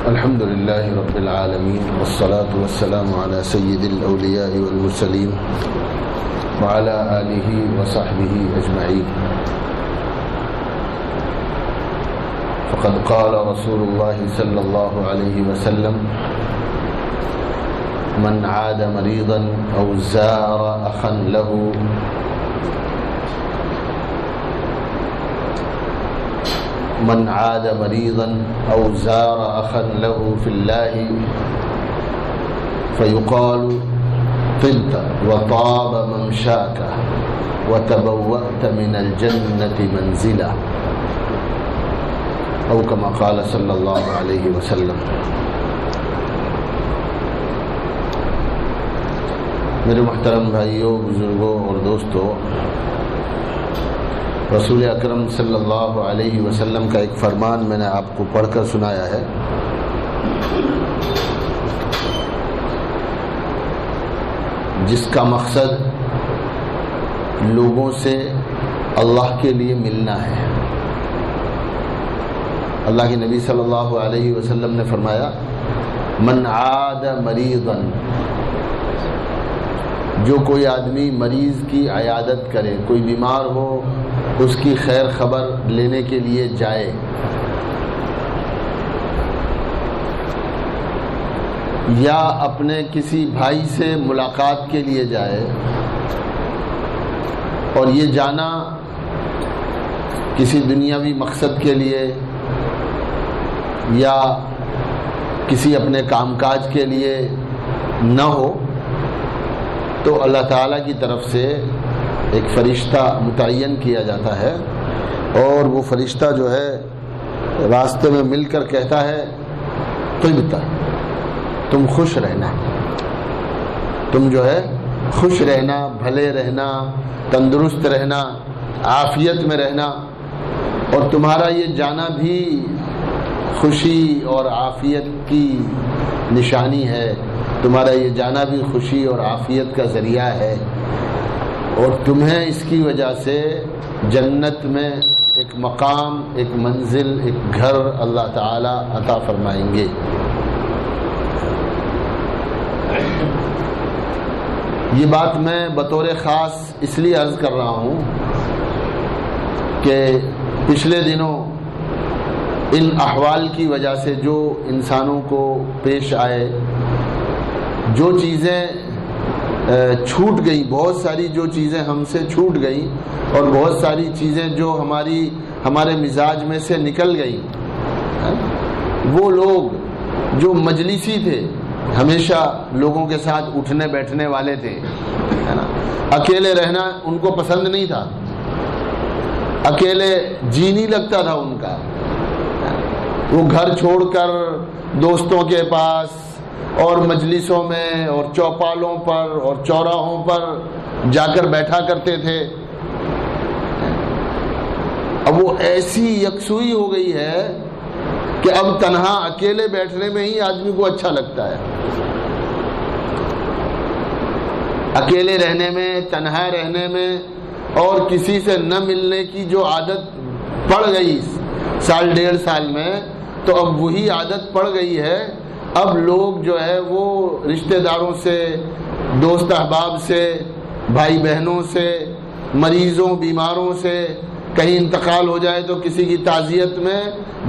الحمد لله رب العالمين والصلاة والسلام على سيد الأولياء والمرسلين وعلى آله وصحبه أجمعين. فقد قال رسول الله صلى الله عليه وسلم: من عاد مريضا أو زار أخا له من عاد مريضا أو زار أخا له في الله فيقال طبت وطاب ممشاك وتبوأت من الجنة منزلا، أو كما قال صلی اللہ علیہ وسلم. میرے محترم بھائیوں، بزرگوں اور دوستوں، رسول اکرم صلی اللہ علیہ وسلم کا ایک فرمان میں نے آپ کو پڑھ کر سنایا ہے. جس کا مقصد لوگوں سے اللہ کے لیے ملنا ہے. اللہ کے نبی صلی اللہ علیہ وسلم نے فرمایا: من عاد مریضا، جو کوئی آدمی مریض کی عیادت کرے، کوئی بیمار ہو اس کی خیر خبر لینے کے لیے جائے، یا اپنے کسی بھائی سے ملاقات کے لیے جائے، اور یہ جانا کسی دنیاوی مقصد کے لیے یا کسی اپنے کام کاج کے لیے نہ ہو، تو اللہ تعالیٰ کی طرف سے ایک فرشتہ متعین کیا جاتا ہے، اور وہ فرشتہ جو ہے راستے میں مل کر کہتا ہے: طبت، تم خوش رہنا، تم جو ہے خوش رہنا، بھلے رہنا، تندرست رہنا، عافیت میں رہنا، اور تمہارا یہ جانا بھی خوشی اور عافیت کی نشانی ہے، تمہارا یہ جانا بھی خوشی اور عافیت کا ذریعہ ہے، اور تمہیں اس کی وجہ سے جنت میں ایک مقام، ایک منزل، ایک گھر اللہ تعالی عطا فرمائیں گے. یہ بات میں بطور خاص اس لیے عرض کر رہا ہوں کہ پچھلے دنوں ان احوال کی وجہ سے جو انسانوں کو پیش آئے، جو چیزیں چھوٹ گئی، بہت ساری جو چیزیں ہم سے چھوٹ گئی، اور بہت ساری چیزیں جو ہمارے مزاج میں سے نکل گئی. وہ لوگ جو مجلسی تھے، ہمیشہ لوگوں کے ساتھ اٹھنے بیٹھنے والے تھے، اکیلے رہنا ان کو پسند نہیں تھا، اکیلے جی نہیں لگتا تھا ان کا. وہ گھر چھوڑ کر دوستوں کے پاس اور مجلسوں میں اور چوپالوں پر اور چوراہوں پر جا کر بیٹھا کرتے تھے. اب وہ ایسی یکسوئی ہو گئی ہے کہ اب تنہا اکیلے بیٹھنے میں ہی آدمی کو اچھا لگتا ہے. اکیلے رہنے میں، تنہا رہنے میں، اور کسی سے نہ ملنے کی جو عادت پڑ گئی سال ڈیڑھ سال میں، تو اب وہی عادت پڑ گئی ہے. اب لوگ جو ہے وہ رشتہ داروں سے، دوست احباب سے، بھائی بہنوں سے، مریضوں بیماروں سے، کہیں انتقال ہو جائے تو کسی کی تعزیت میں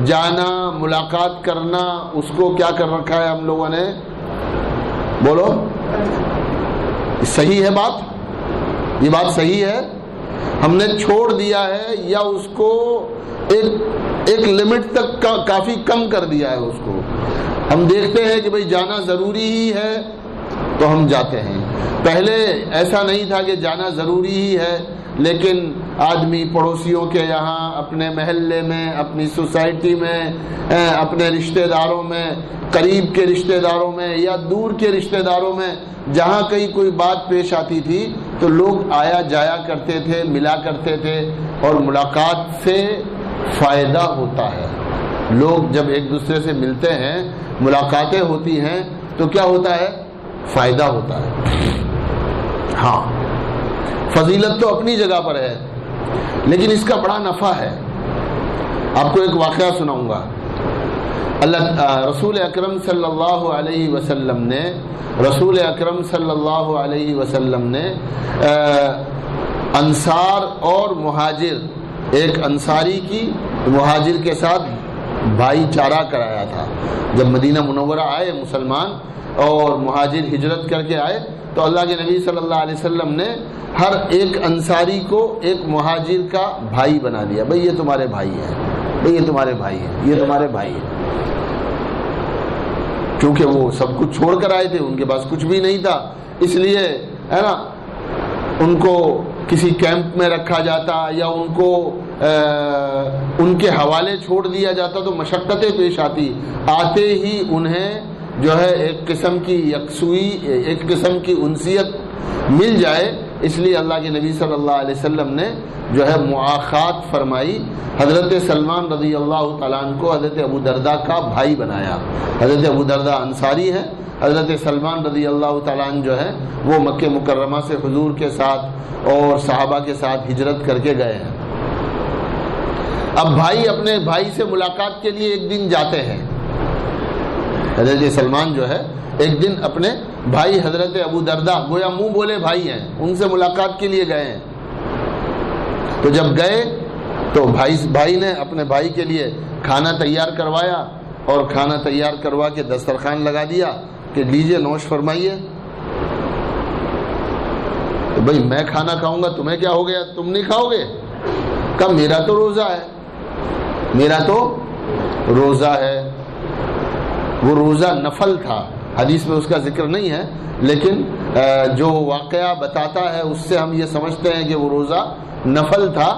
جانا، ملاقات کرنا، اس کو کیا کر رکھا ہے ہم لوگوں نے؟ بولو، صحیح ہے بات؟ یہ بات صحیح ہے؟ ہم نے چھوڑ دیا ہے یا اس کو ایک لمٹ تک کافی کم کر دیا ہے اس کو؟ ہم دیکھتے ہیں کہ بھئی جانا ضروری ہی ہے تو ہم جاتے ہیں. پہلے ایسا نہیں تھا کہ جانا ضروری ہی ہے، لیکن آدمی پڑوسیوں کے یہاں، اپنے محلے میں، اپنی سوسائٹی میں، اپنے رشتہ داروں میں، قریب کے رشتہ داروں میں یا دور کے رشتہ داروں میں جہاں کہیں کوئی بات پیش آتی تھی تو لوگ آیا جایا کرتے تھے، ملا کرتے تھے، اور ملاقات سے فائدہ ہوتا ہے. لوگ جب ایک دوسرے سے ملتے ہیں، ملاقاتیں ہوتی ہیں، تو کیا ہوتا ہے؟ فائدہ ہوتا ہے. ہاں، فضیلت تو اپنی جگہ پر ہے، لیکن اس کا بڑا نفع ہے. آپ کو ایک واقعہ سناؤں گا. رسول اکرم صلی اللہ علیہ وسلم نے انصار اور مہاجر، ایک انصاری کی مہاجر کے ساتھ بھائی چارہ کرایا تھا۔ جب مدینہ منورہ آئے مسلمان اور مہاجر ہجرت کر کے آئے تو اللہ کے نبی صلی اللہ علیہ وسلم نے ہر ایک انصاری کو ایک مہاجر کا بھائی بنا دیا۔ بھئی یہ تمہارے بھائی ہیں، بھئی یہ تمہارے بھائی ہیں، یہ تمہارے بھائی ہیں۔ کیونکہ وہ سب کچھ چھوڑ کر آئے تھے، ان کے پاس کچھ بھی نہیں تھا، اس لیے ہے نا ان کو کسی کیمپ میں رکھا جاتا یا ان کو ان کے حوالے چھوڑ دیا جاتا تو مشقتیں پیش آتی۔ آتے ہی انہیں جو ہے ایک قسم کی یکسوئی، ایک قسم کی انسیت مل جائے، اس لیے اللہ کے نبی صلی اللہ علیہ وسلم نے جو ہے مؤاخات فرمائی۔ حضرت سلمان رضی اللہ تعالیٰ عنہ کو حضرت ابو درداء کا بھائی بنایا۔ حضرت ابو درداء انصاری ہیں، حضرت سلمان رضی اللہ تعالیٰ عنہ جو ہے وہ مکہ مکرمہ سے حضور کے ساتھ اور صحابہ کے ساتھ ہجرت کر کے گئے ہیں۔ اب بھائی اپنے بھائی سے ملاقات کے لیے ایک دن جاتے ہیں۔ حضرت سلمان جو ہے ایک دن اپنے بھائی حضرت ابو درداء، گویا منہ بولے بھائی ہیں، ان سے ملاقات کے لیے گئے ہیں۔ تو جب گئے تو بھائی نے اپنے بھائی کے لیے کھانا تیار کروایا اور کھانا تیار کروا کے دسترخوان لگا دیا کہ لیجئے نوش فرمائیے۔ تو بھائی میں کھانا کھاؤں گا، تمہیں کیا ہو گیا، تم نہیں کھاؤ گے؟ کہا میرا تو روزہ ہے، میرا تو روزہ ہے۔ وہ روزہ نفل تھا، حدیث میں اس کا ذکر نہیں ہے، لیکن جو واقعہ بتاتا ہے اس سے ہم یہ سمجھتے ہیں کہ وہ روزہ نفل تھا۔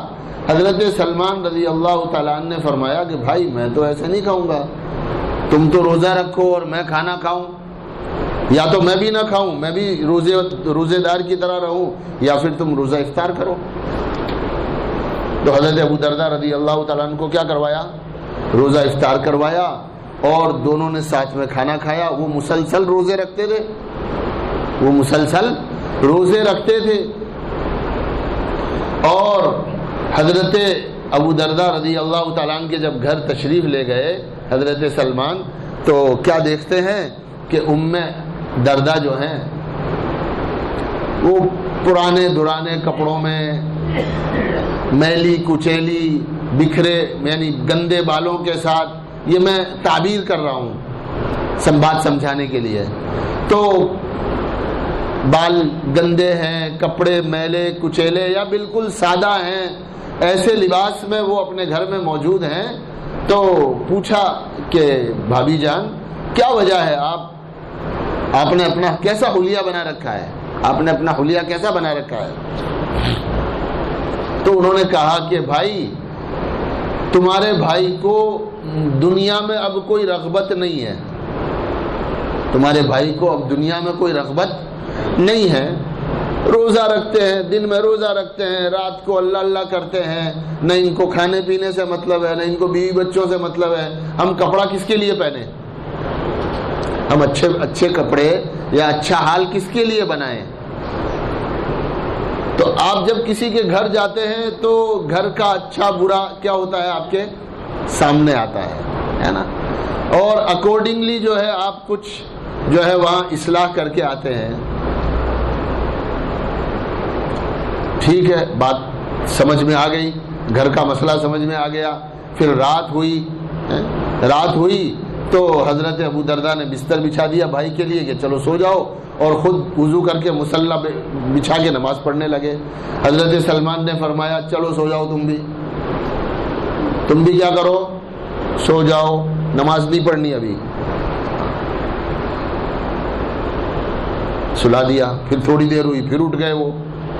حضرت سلمان رضی اللہ تعالیٰ عنہ نے فرمایا کہ بھائی میں تو ایسے نہیں کھاؤں گا، تم تو روزہ رکھو اور میں کھانا کھاؤں، یا تو میں بھی نہ کھاؤں، میں بھی روزے دار کی طرح رہوں، یا پھر تم روزہ افطار کرو۔ تو حضرت ابو درداء رضی اللہ تعالیٰ عنہ کو کیا کروایا؟ روزہ افطار کروایا اور دونوں نے ساتھ میں کھانا کھایا۔ وہ مسلسل روزے رکھتے تھے، وہ مسلسل روزے رکھتے تھے۔ اور حضرت ابو درداء رضی اللہ تعالیٰ عنہ کے جب گھر تشریف لے گئے حضرت سلمان تو کیا دیکھتے ہیں کہ ام درداء جو ہیں وہ پرانے درانے کپڑوں میں، میلی کچیلی بکھرے یعنی گندے بالوں کے ساتھ، یہ میں تعبیر کر رہا ہوں بات سمجھانے کے لیے، تو بال گندے ہیں، کپڑے میلے کچیلے یا بالکل سادہ ہیں، ایسے لباس میں وہ اپنے گھر میں موجود ہیں۔ تو پوچھا کہ بھابھی جان کیا وجہ ہے، آپ نے اپنا کیسا حلیہ بنا رکھا ہے، آپ نے اپنا حلیہ کیسا بنا رکھا ہے؟ تو انہوں نے کہا کہ بھائی تمہارے بھائی کو دنیا میں اب کوئی رغبت نہیں ہے، تمہارے بھائی کو اب دنیا میں کوئی رغبت نہیں ہے، روزہ رکھتے ہیں، دن میں روزہ رکھتے ہیں، رات کو اللہ اللہ کرتے ہیں، نہ ان کو کھانے پینے سے مطلب ہے، نہ ان کو بیوی بچوں سے مطلب ہے، ہم کپڑا کس کے لیے پہنے، ہم اچھے کپڑے یا اچھا حال کس کے لیے بنائیں؟ تو آپ جب کسی کے گھر جاتے ہیں تو گھر کا اچھا برا کیا ہوتا ہے آپ کے سامنے آتا ہے نا، اور اکارڈنگلی جو ہے آپ کچھ جو ہے وہاں اصلاح کر کے آتے ہیں۔ ٹھیک ہے، بات سمجھ میں آ گئی، گھر کا مسئلہ سمجھ میں آ گیا۔ پھر رات ہوئی تو حضرت ابو درداء نے بستر بچھا دیا بھائی کے لیے کہ چلو سو جاؤ، اور خود وضو کر کے مصلی بچھا کے نماز پڑھنے لگے۔ حضرت سلمان نے فرمایا چلو سو جاؤ، تم بھی کیا کرو، سو جاؤ، نماز نہیں پڑھنی ابھی۔ سلا دیا، پھر تھوڑی دیر ہوئی پھر اٹھ گئے، وہ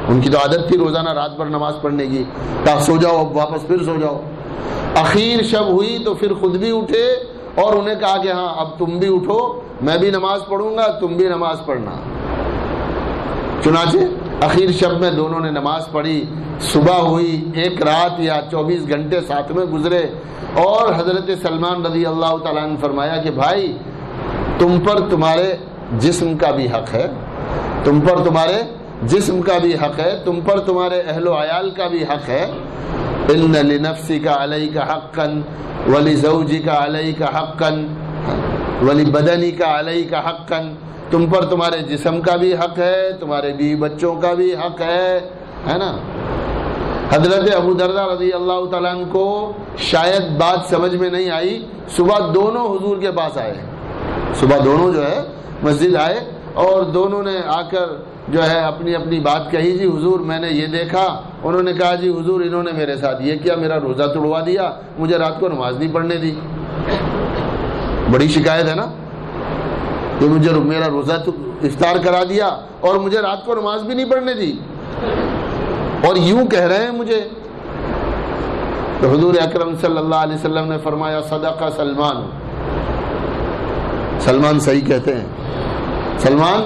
ان کی تو عادت تھی روزانہ رات بھر نماز پڑھنے کی، کہا سو جاؤ، اب واپس پھر سو جاؤ۔ اخیر شب ہوئی تو پھر خود بھی اٹھے اور انہیں کہا کہ ہاں اب تم بھی اٹھو، میں بھی نماز پڑھوں گا، تم بھی نماز پڑھنا۔ چنانچہ اخیر شب میں دونوں نے نماز پڑھی، صبح ہوئی، ایک رات یا 24 گھنٹے ساتھ میں گزرے، اور حضرت سلمان رضی اللہ تعالیٰ عنہ فرمایا کہ بھائی تم پر تمہارے جسم کا بھی حق ہے، تم پر تمہارے جسم کا بھی حق ہے، تم پر تمہارے اہل و عیال کا بھی حق ہے، ان لنفسک علیک حقا ولزوجک علیک حقا ولبدنک علیک حقا، تم پر تمہارے جسم کا بھی حق ہے، تمہارے بیوی بچوں کا بھی حق ہے نا۔ حضرت ابو دردہ رضی اللہ تعالیٰ عنہ کو شاید بات سمجھ میں نہیں آئی، صبح دونوں حضور کے پاس آئے، صبح دونوں جو ہے مسجد آئے اور دونوں نے آ کر جو ہے اپنی اپنی بات کہی، جی حضور میں نے یہ دیکھا۔ انہوں نے کہا جی حضور انہوں نے میرے ساتھ یہ کیا، میرا روزہ توڑوا دیا، مجھے رات کو نماز نہیں پڑھنے دی۔ بڑی شکایت ہے نا کہ مجھے میرا روزہ افطار کرا دیا اور مجھے رات کو نماز بھی نہیں پڑھنے دی، اور یوں کہہ رہے ہیں مجھے۔ تو حضور اکرم صلی اللہ علیہ وسلم نے فرمایا صدقہ سلمان، سلمان صحیح کہتے ہیں، سلمان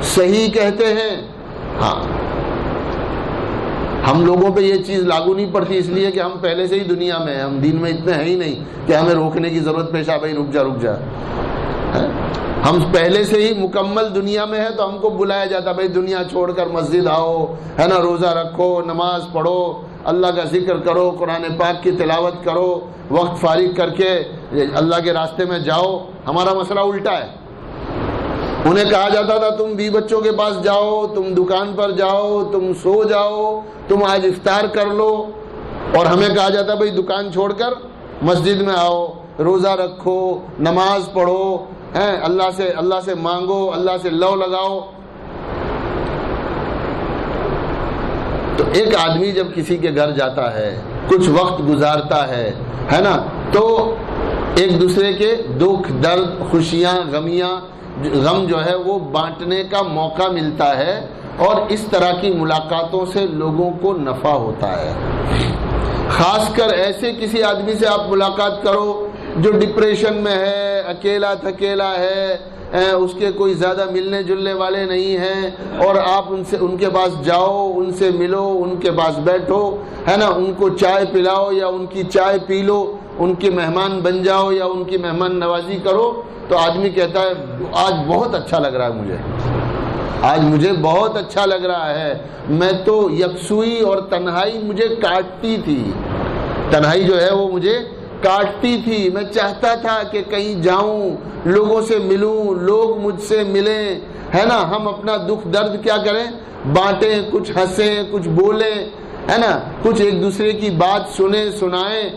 صحیح کہتے ہیں۔ ہاں ہم لوگوں پہ یہ چیز لاگو نہیں پڑتی، اس لیے کہ ہم پہلے سے ہی دنیا میں ہیں، ہم دین میں اتنے ہیں ہی نہیں کہ ہمیں روکنے کی ضرورت پیش آ، بھائی رک جا، ہم پہلے سے ہی مکمل دنیا میں ہے تو ہم کو بلایا جاتا، بھائی دنیا چھوڑ کر مسجد آؤ، ہے نا، روزہ رکھو، نماز پڑھو، اللہ کا ذکر کرو، قرآن پاک کی تلاوت کرو، وقت فارغ کر کے اللہ کے راستے میں جاؤ۔ ہمارا مسئلہ الٹا ہے، انہیں کہا جاتا تھا تم بیوی بچوں کے پاس جاؤ، تم دکان پر جاؤ، تم سو جاؤ، تم آج افطار کر لو، اور ہمیں کہا جاتا بھائی دکان چھوڑ کر مسجد میں آؤ، روزہ رکھو، نماز پڑھو، اللہ سے مانگو، اللہ سے لو لگاؤ۔ تو ایک آدمی جب کسی کے گھر جاتا ہے، کچھ وقت گزارتا ہے نا، تو ایک دوسرے کے دکھ درد، خوشیاں، غم جو ہے وہ بانٹنے کا موقع ملتا ہے، اور اس طرح کی ملاقاتوں سے لوگوں کو نفع ہوتا ہے۔ خاص کر ایسے کسی آدمی سے آپ ملاقات کرو جو ڈپریشن میں ہے، اکیلا تھکیلا ہے، اس کے کوئی زیادہ ملنے جلنے والے نہیں ہیں، اور آپ ان کے پاس جاؤ، ان سے ملو، ان کے پاس بیٹھو، ہے نا، ان کو چائے پلاؤ یا ان کی چائے پی لو، ان کے مہمان بن جاؤ یا ان کی مہمان نوازی کرو، تو آدمی کہتا ہے آج بہت اچھا لگ رہا ہے مجھے، آج مجھے بہت اچھا لگ رہا ہے، میں تو یکسوئی اور تنہائی مجھے کاٹتی تھی، تنہائی جو ہے وہ مجھے کاٹتی تھی، میں چاہتا تھا کہ کہیں جاؤں، لوگوں سے ملوں، لوگ مجھ سے ملیں، ہے نا، ہم اپنا دکھ درد کیا کریں، بانٹیں، کچھ ہنسیں، کچھ بولیں، ہے نا، کچھ ایک دوسرے کی بات سنیں سنائیں،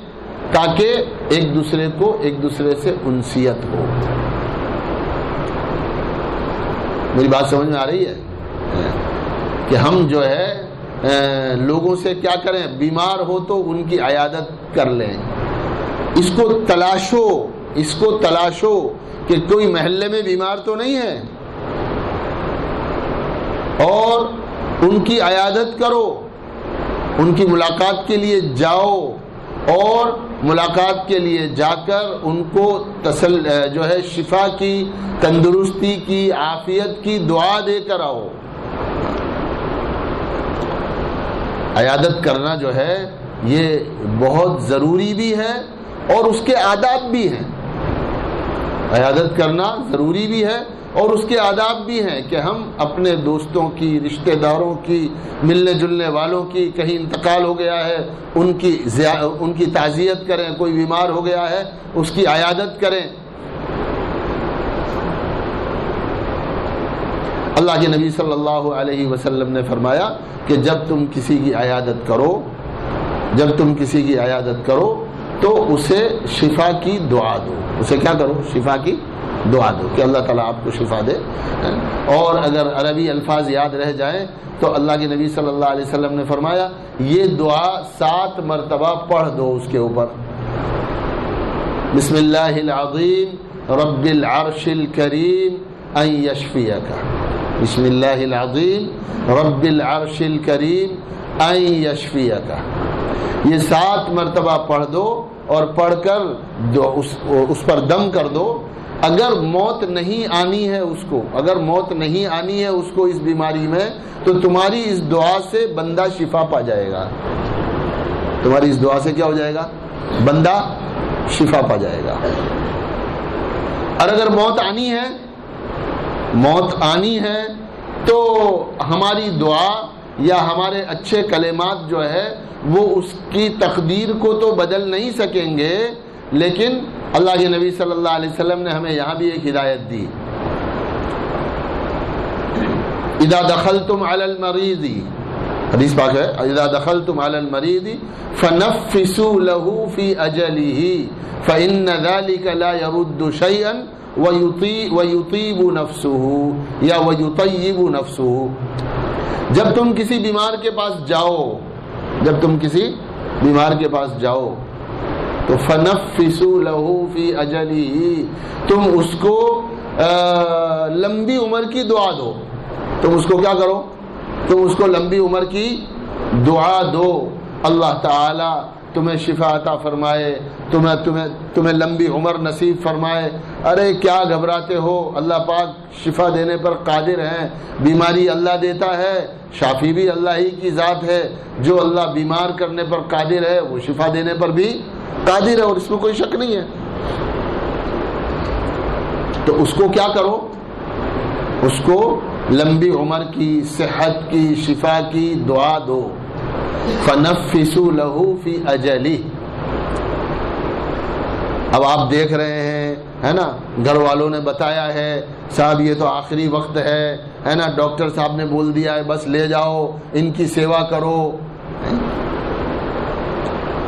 تاکہ ایک دوسرے سے انسیت ہو۔ میری بات سمجھ میں آ رہی ہے کہ ہم جو ہے لوگوں سے کیا کریں، بیمار ہو تو ان کی عیادت کر لیں، اس کو تلاشو کہ کوئی محلے میں بیمار تو نہیں ہے، اور ان کی عیادت کرو، ان کی ملاقات کے لیے جاؤ، اور ملاقات کے لیے جا کر ان کو جو ہے شفا کی، تندرستی کی، عافیت کی دعا دے کر آؤ۔ عیادت کرنا جو ہے یہ بہت ضروری بھی ہے اور اس کے آداب بھی ہیں، عیادت کرنا ضروری بھی ہے اور اس کے آداب بھی ہیں کہ ہم اپنے دوستوں کی، رشتہ داروں کی، ملنے جلنے والوں کی، کہیں انتقال ہو گیا ہے ان کی تعزیت کریں، کوئی بیمار ہو گیا ہے اس کی عیادت کریں۔ اللہ کے نبی صلی اللہ علیہ وسلم نے فرمایا کہ جب تم کسی کی عیادت کرو تو اسے شفا کی دعا دو، اسے کیا کرو، شفا کی دعا دو کہ اللہ تعالیٰ آپ کو شفا دے۔ اور اگر عربی الفاظ یاد رہ جائیں تو اللہ کے نبی صلی اللہ علیہ وسلم نے فرمایا یہ دعا 7 مرتبہ پڑھ دو اس کے اوپر، بسم اللہ العظیم رب العرش الکریم ان یشفیک، بسم اللہ العظیم رب العرش الکریم ان یشفیک، یہ 7 مرتبہ پڑھ دو اور پڑھ کر اس پر دم کر دو۔ اگر موت نہیں آنی ہے اس کو اس بیماری میں، تو تمہاری اس دعا سے بندہ شفا پا جائے گا، تمہاری اس دعا سے کیا ہو جائے گا، بندہ شفا پا جائے گا۔ اور اگر موت آنی ہے تو ہماری دعا یا ہمارے اچھے کلمات جو ہے وہ اس کی تقدیر کو تو بدل نہیں سکیں گے، لیکن اللہ کے نبی صلی اللہ علیہ وسلم نے ہمیں یہاں بھی ایک ہدایت دی، اذا دخلتم علی المریض، حدیث پاک ہے، اذا دخلتم علی المریض فنفسوا له فی اجلہ فإن ذلك لا يرد شيئا ويطيب نفسه یا ويطيب نفسه، جب تم کسی بیمار کے پاس جاؤ، جب تم کسی بیمار کے پاس جاؤ تو فنفسوا له فی اجلہ، تم اس کو لمبی عمر کی دعا دو، تم اس کو کیا کرو، تم اس کو لمبی عمر کی دعا دو، اللہ تعالی تمہیں شفا عطا فرمائے، تمہیں لمبی عمر نصیب فرمائے۔ ارے کیا گھبراتے ہو، اللہ پاک شفا دینے پر قادر ہیں، بیماری اللہ دیتا ہے، شافی بھی اللہ ہی کی ذات ہے، جو اللہ بیمار کرنے پر قادر ہے وہ شفا دینے پر بھی قادر ہے، اور اس میں کوئی شک نہیں ہے۔ تو اس کو کیا کرو، اس کو لمبی عمر کی، صحت کی، شفا کی دعا دو، فنفسوا له فی اجلہ۔ اب آپ دیکھ رہے ہیں ہے نا، گھر والوں نے بتایا ہے صاحب یہ تو آخری وقت ہے نا، ڈاکٹر صاحب نے بول دیا ہے بس لے جاؤ ان کی سیوا کرو،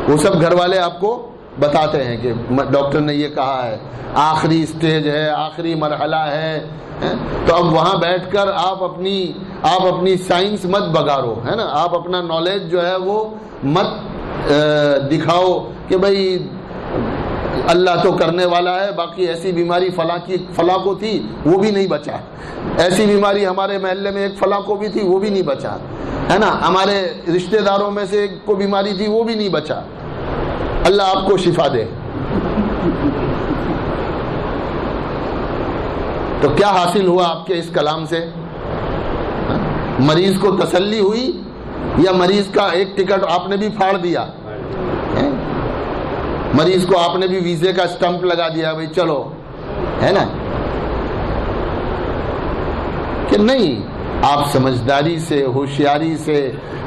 وہ سب گھر والے آپ کو بتاتے ہیں کہ ڈاکٹر نے یہ کہا ہے، آخری سٹیج ہے، آخری مرحلہ ہے، تو اب وہاں بیٹھ کر آپ اپنی سائنس مت بگاڑو، ہے نا، آپ اپنا نالج جو ہے وہ مت دکھاؤ کہ بھائی اللہ تو کرنے والا ہے، باقی ایسی بیماری فلاں کو تھی وہ بھی نہیں بچا، ایسی بیماری ہمارے محلے میں ایک فلاں کو بھی تھی وہ بھی نہیں بچا، ہے نا، ہمارے رشتہ داروں میں سے ایک کو بیماری تھی وہ بھی نہیں بچا، اللہ آپ کو شفا دے۔ تو کیا حاصل ہوا آپ کے اس کلام سے؟ مریض کو تسلی ہوئی یا مریض کا ایک ٹکٹ آپ نے بھی پھاڑ دیا، مریض کو آپ نے بھی ویزے کا اسٹمپ لگا دیا بھائی چلو، ہے نا، کہ نہیں، آپ سمجھداری سے، ہوشیاری سے،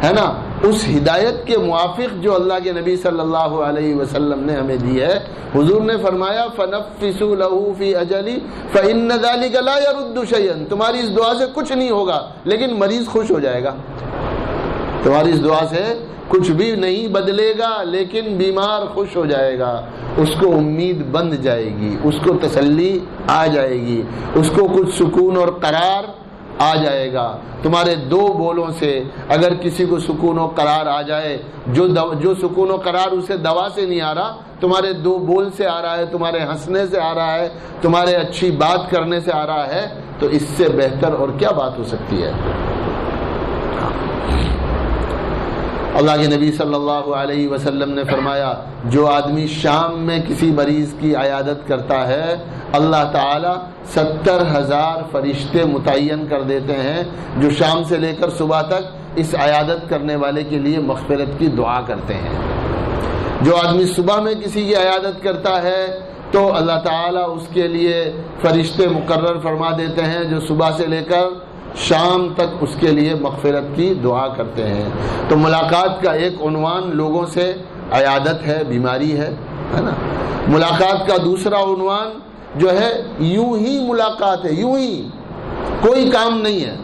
ہے نا، اس ہدایت کے موافق جو اللہ کے نبی صلی اللہ علیہ وسلم نے ہمیں دی ہے، حضور نے فرمایا فَنَفِّسُوا لَهُ فِي أَجَلِ فَإِنَّ ذَلِكَ لَا يَرُدُّ شَيْئًا، تمہاری اس دعا سے کچھ نہیں ہوگا لیکن مریض خوش ہو جائے گا، تمہاری اس دعا سے کچھ بھی نہیں بدلے گا لیکن بیمار خوش ہو جائے گا، اس کو امید بند جائے گی، اس کو تسلی آ جائے گی، اس کو کچھ سکون اور قرار آ جائے گا۔ تمہارے دو بولوں سے اگر کسی کو سکون و قرار آ جائے، جو سکون و قرار اسے دوا سے نہیں آ رہا، تمہارے دو بول سے آ رہا ہے، تمہارے ہنسنے سے آ رہا ہے، تمہارے اچھی بات کرنے سے آ رہا ہے، تو اس سے بہتر اور کیا بات ہو سکتی ہے؟ اللہ کے نبی صلی اللہ علیہ وسلم نے فرمایا جو آدمی شام میں کسی مریض کی عیادت کرتا ہے، اللہ تعالی 70,000 فرشتے متعین کر دیتے ہیں جو شام سے لے کر صبح تک اس عیادت کرنے والے کے لیے مغفرت کی دعا کرتے ہیں۔ جو آدمی صبح میں کسی کی عیادت کرتا ہے تو اللہ تعالیٰ اس کے لیے فرشتے مقرر فرما دیتے ہیں جو صبح سے لے کر شام تک اس کے لیے مغفرت کی دعا کرتے ہیں۔ تو ملاقات کا ایک عنوان لوگوں سے عیادت ہے، بیماری ہے نا۔ ملاقات کا دوسرا عنوان جو ہے یوں ہی ملاقات ہے، یوں ہی کوئی کام نہیں ہے،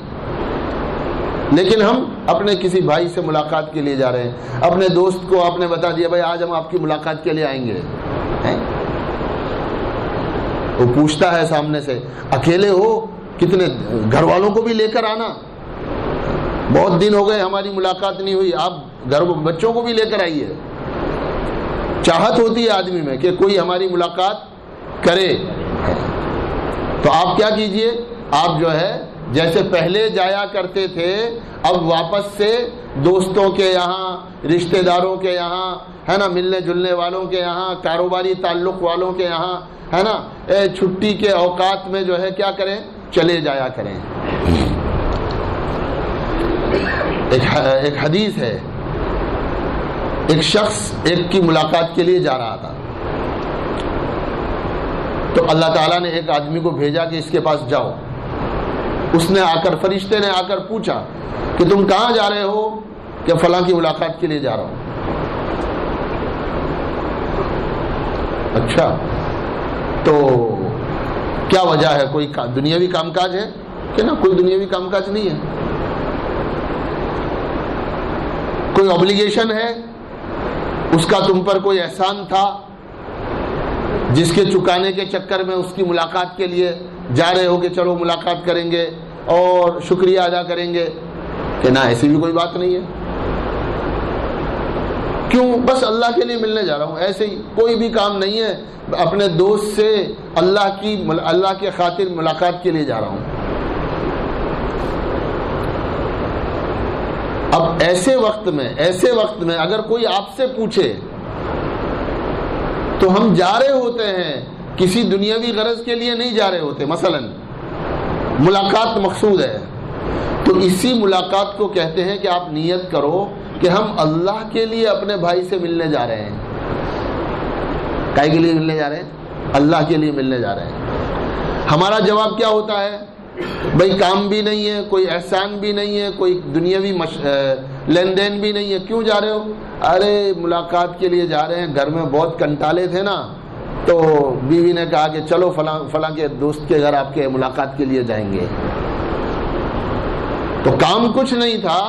لیکن ہم اپنے کسی بھائی سے ملاقات کے لیے جا رہے ہیں، اپنے دوست کو آپ نے بتا دیا بھائی آج ہم آپ کی ملاقات کے لیے آئیں گے، وہ پوچھتا ہے سامنے سے اکیلے ہو؟ کتنے گھر والوں کو بھی لے کر آنا، بہت دن ہو گئے ہماری ملاقات نہیں ہوئی، آپ گھر بچوں کو بھی لے کر آئیے۔ چاہت ہوتی ہے آدمی میں کہ کوئی ہماری ملاقات کرے، تو آپ کیا کیجئے، آپ جو ہے جیسے پہلے جایا کرتے تھے اب واپس سے دوستوں کے یہاں، رشتہ داروں کے یہاں، ہے نا، ملنے جلنے والوں کے یہاں، کاروباری تعلق والوں کے یہاں، ہے نا، چھٹی کے اوقات میں جو ہے کیا کریں، چلے جایا کریں۔ ایک حدیث ہے، ایک شخص ایک کی ملاقات کے لیے جا رہا تھا، تو اللہ تعالیٰ نے ایک آدمی کو بھیجا کہ اس کے پاس جاؤ۔ اس نے آ کر، فرشتے نے آ کر پوچھا کہ تم کہاں جا رہے ہو؟ کہ فلاں کی ملاقات کے لیے جا رہا ہوں. اچھا، تو کیا وجہ ہے؟ کوئی دنیاوی کام کاج ہے؟ کہ نا، کوئی دنیاوی کام کاج نہیں ہے. کوئی اوبلیگیشن ہے؟ اس کا تم پر کوئی احسان تھا جس کے چکانے کے چکر میں اس کی ملاقات کے لیے جا رہے ہو کہ چلو ملاقات کریں گے اور شکریہ ادا کریں گے؟ کہ نہ، ایسی بھی کوئی بات نہیں ہے. کیوں؟ بس اللہ کے لیے ملنے جا رہا ہوں، ایسے ہی، کوئی بھی کام نہیں ہے، اپنے دوست سے اللہ کے خاطر ملاقات کے لیے جا رہا ہوں. اب ایسے وقت میں اگر کوئی آپ سے پوچھے تو ہم جا رہے ہوتے ہیں، کسی دنیاوی غرض کے لیے نہیں جا رہے ہوتے، مثلا ملاقات مقصود ہے، تو اسی ملاقات کو کہتے ہیں کہ آپ نیت کرو کہ ہم اللہ کے لیے اپنے بھائی سے ملنے جا رہے ہیں. کائے کے لیے ملنے جا رہے ہیں؟ اللہ کے لیے ملنے جا رہے ہیں. ہمارا جواب کیا ہوتا ہے؟ بھائی کام بھی نہیں ہے، کوئی احسان بھی نہیں ہے، کوئی دنیاوی لین دین بھی نہیں ہے، کیوں جا رہے ہو؟ ارے ملاقات کے لیے جا رہے ہیں، گھر میں بہت کنٹالے تھے نا، تو بیوی نے کہا کہ چلو فلاں کے دوست کے گھر آپ کے ملاقات کے لیے جائیں گے. تو کام کچھ نہیں تھا،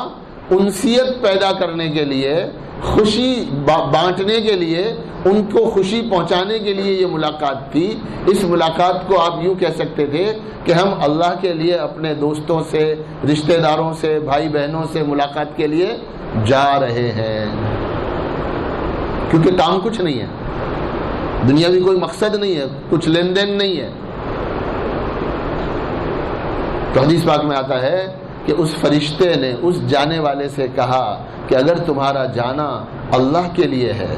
انسیت پیدا کرنے کے لیے، خوشی بانٹنے کے لیے، ان کو خوشی پہنچانے کے لیے یہ ملاقات تھی. اس ملاقات کو آپ یوں کہہ سکتے تھے کہ ہم اللہ کے لیے اپنے دوستوں سے، رشتہ داروں سے، بھائی بہنوں سے ملاقات کے لیے جا رہے ہیں. کیونکہ کام کچھ نہیں ہے، دنیاوی کوئی مقصد نہیں ہے، کچھ لین دین نہیں ہے. تو حدیث پاک میں آتا ہے کہ اس فرشتے نے اس جانے والے سے کہا کہ اگر تمہارا جانا اللہ کے لیے ہے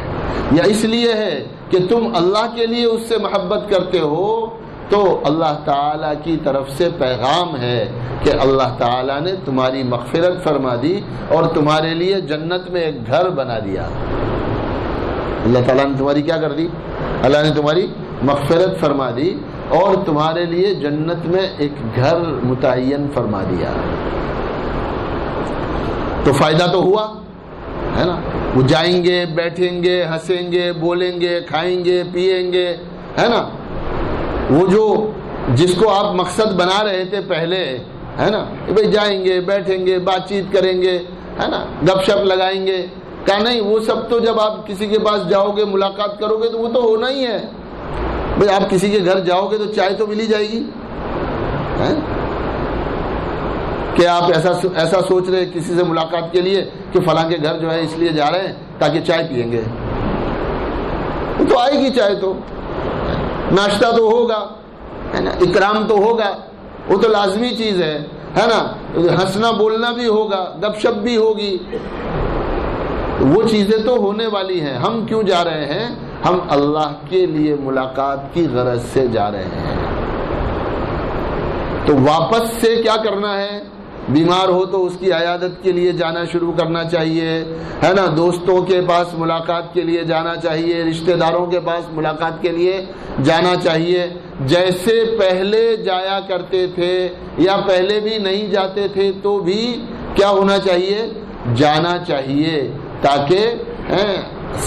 یا اس لیے ہے کہ تم اللہ کے لیے اس سے محبت کرتے ہو، تو اللہ تعالیٰ کی طرف سے پیغام ہے کہ اللہ تعالیٰ نے تمہاری مغفرت فرما دی اور تمہارے لیے جنت میں ایک گھر بنا دیا. اللہ تعالیٰ نے تمہاری کیا کر دی؟ اللہ نے تمہاری مغفرت فرما دی اور تمہارے لیے جنت میں ایک گھر متعین فرما دیا. تو فائدہ تو ہوا ہے نا. وہ جائیں گے، بیٹھیں گے، ہنسیں گے، بولیں گے، کھائیں گے، پیئیں گے، ہے نا. وہ جو جس کو آپ مقصد بنا رہے تھے پہلے، ہے نا، کہ بھائی جائیں گے، بیٹھیں گے، بات چیت کریں گے، ہے نا، گپ شپ لگائیں گے، کہا نہیں، وہ سب تو جب آپ کسی کے پاس جاؤ گے، ملاقات کرو گے، تو وہ تو ہونا ہی ہے. بھائی آپ کسی کے گھر جاؤ گے تو چائے تو مل ہی جائے گی. کہ آپ ایسا سوچ رہے کسی سے ملاقات کے لیے کہ فلاں کے گھر جو ہے اس لیے جا رہے ہیں تاکہ چائے پیئیں گے؟ وہ تو آئے گی چائے، تو ناشتہ تو ہوگا، ہے نا، اکرام تو ہوگا، وہ تو لازمی چیز ہے نا. ہنسنا بولنا بھی ہوگا، گپ شپ بھی ہوگی، وہ چیزیں تو ہونے والی ہیں. ہم کیوں جا رہے ہیں؟ ہم اللہ کے لیے ملاقات کی غرض سے جا رہے ہیں. تو واپس سے کیا کرنا ہے؟ بیمار ہو تو اس کی عیادت کے لیے جانا شروع کرنا چاہیے، ہے نا. دوستوں کے پاس ملاقات کے لیے جانا چاہیے، رشتہ داروں کے پاس ملاقات کے لیے جانا چاہیے. جیسے پہلے جایا کرتے تھے یا پہلے بھی نہیں جاتے تھے تو بھی کیا ہونا چاہیے؟ جانا چاہیے، تاکہ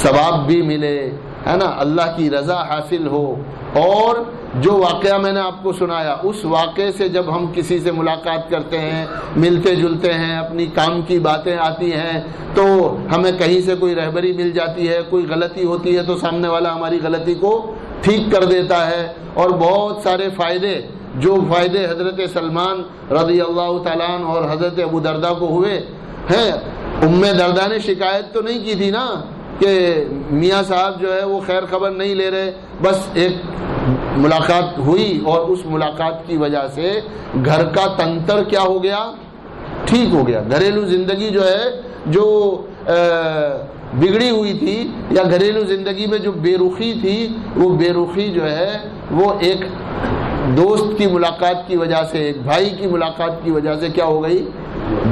ثواب بھی ملے، ہے نا، اللہ کی رضا حاصل ہو. اور جو واقعہ میں نے آپ کو سنایا، اس واقعے سے جب ہم کسی سے ملاقات کرتے ہیں، ملتے جلتے ہیں، اپنی کام کی باتیں آتی ہیں، تو ہمیں کہیں سے کوئی رہبری مل جاتی ہے، کوئی غلطی ہوتی ہے تو سامنے والا ہماری غلطی کو ٹھیک کر دیتا ہے. اور بہت سارے فائدے، جو فائدے حضرت سلمان رضی اللہ تعالیٰ عنہ اور حضرت ابو درداء کو ہوئے ہیں. ام درداء نے شکایت تو نہیں کی تھی نا کہ میاں صاحب جو ہے وہ خیر خبر نہیں لے رہے، بس ایک ملاقات ہوئی اور اس ملاقات کی وجہ سے گھر کا تنتر کیا ہو گیا؟ ٹھیک ہو گیا. گھریلو زندگی جو ہے، جو بگڑی ہوئی تھی، یا گھریلو زندگی میں جو بے رخی تھی، وہ بے رخی جو ہے وہ ایک دوست کی ملاقات کی وجہ سے، ایک بھائی کی ملاقات کی وجہ سے کیا ہو گئی؟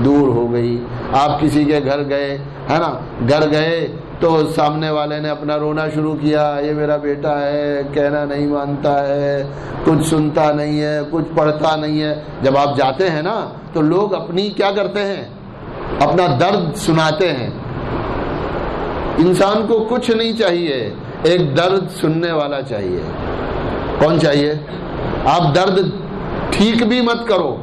دور ہو گئی. آپ کسی کے گھر گئے، ہے نا، گھر گئے تو سامنے والے نے اپنا رونا شروع کیا، یہ میرا بیٹا ہے، کہنا نہیں مانتا ہے، کچھ سنتا نہیں ہے، کچھ پڑھتا نہیں ہے. جب آپ جاتے ہیں نا تو لوگ اپنی کیا کرتے ہیں؟ اپنا درد سناتے ہیں. انسان کو کچھ نہیں چاہیے، ایک درد سننے والا چاہیے. کون چاہیے؟ آپ درد ٹھیک بھی مت کرو،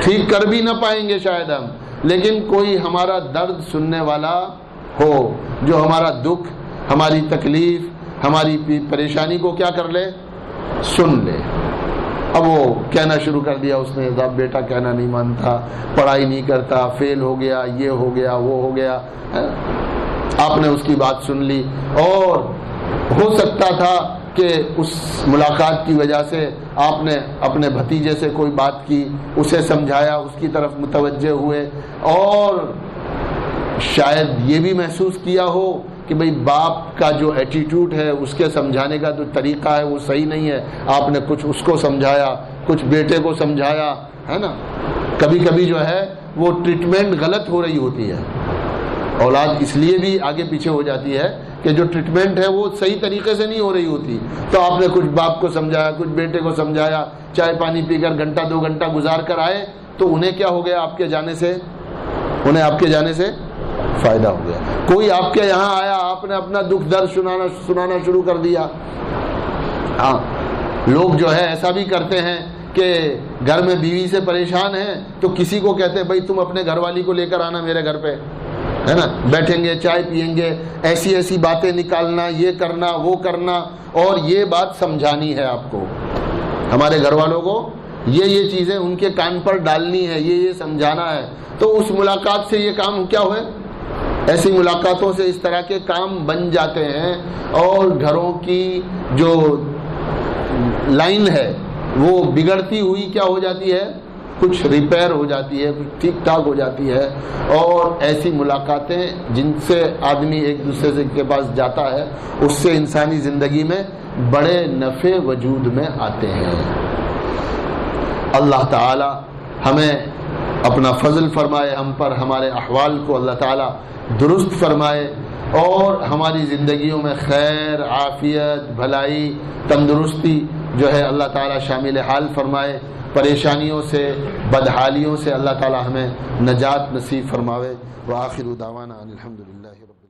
ٹھیک کر بھی نہ پائیں گے شاید ہم، لیکن کوئی ہمارا درد سننے والا ہو جو ہمارا دکھ، ہماری تکلیف، ہماری پریشانی کو کیا کر لے، سن لے. اب وہ کہنا شروع کر دیا اس نے، اب بیٹا کہنا نہیں مانتا، پڑھائی نہیں کرتا، فیل ہو گیا، یہ ہو گیا، وہ ہو گیا. آپ نے اس کی بات سن لی، اور ہو سکتا تھا کہ اس ملاقات کی وجہ سے آپ نے اپنے بھتیجے سے کوئی بات کی، اسے سمجھایا، اس کی طرف متوجہ ہوئے، اور شاید یہ بھی محسوس کیا ہو کہ بھئی باپ کا جو ایٹیٹیوڈ ہے، اس کے سمجھانے کا جو طریقہ ہے وہ صحیح نہیں ہے. آپ نے کچھ اس کو سمجھایا، کچھ بیٹے کو سمجھایا، ہے نا. کبھی کبھی جو ہے وہ ٹریٹمنٹ غلط ہو رہی ہوتی ہے. اولاد اس لیے بھی آگے پیچھے ہو جاتی ہے کہ جو ٹریٹمنٹ ہے وہ صحیح طریقے سے نہیں ہو رہی ہوتی. تو آپ نے کچھ باپ کو سمجھایا، کچھ بیٹے کو سمجھایا، چائے پانی پی کر گھنٹہ 2 گھنٹہ گزار کر آئے، تو انہیں کیا ہو گیا؟ آپ کے جانے سے انہیں آپ کے جانے سے فائدہ ہو گیا. کوئی آپ کے یہاں آیا، آپ نے اپنا دکھ درد سنانا شروع کر دیا. ہاں، لوگ جو ہے ایسا بھی کرتے ہیں کہ گھر میں بیوی سے پریشان ہیں تو کسی کو کہتے ہیں بھائی تم اپنے گھر والی کو لے کر آنا میرے گھر پہ، ہے نا. بیٹھیں گے، چائے پئیں گے، ایسی ایسی باتیں نکالنا، یہ کرنا وہ کرنا، اور یہ بات سمجھانی ہے آپ کو، ہمارے گھر والوں کو یہ چیزیں ان کے کان پر ڈالنی ہے، یہ سمجھانا ہے. تو اس ملاقات سے یہ کام کیا ہوئے؟ ایسی ملاقاتوں سے اس طرح کے کام بن جاتے ہیں، اور گھروں کی جو لائن ہے وہ بگڑتی ہوئی کیا ہو جاتی ہے؟ کچھ ریپیئر ہو جاتی ہے، کچھ ٹھیک ٹھاک ہو جاتی ہے. اور ایسی ملاقاتیں جن سے آدمی ایک دوسرے کے پاس جاتا ہے، اس سے انسانی زندگی میں بڑے نفع وجود میں آتے ہیں. اللہ تعالی ہمیں اپنا فضل فرمائے، ہم پر ہمارے احوال کو اللہ تعالی درست فرمائے، اور ہماری زندگیوں میں خیر، عافیت، بھلائی، تندرستی جو ہے اللہ تعالی شامل حال فرمائے. پریشانیوں سے، بدحالیوں سے اللہ تعالی ہمیں نجات نصیب فرماوے. وآخر دعوانا ان الحمد للہ رب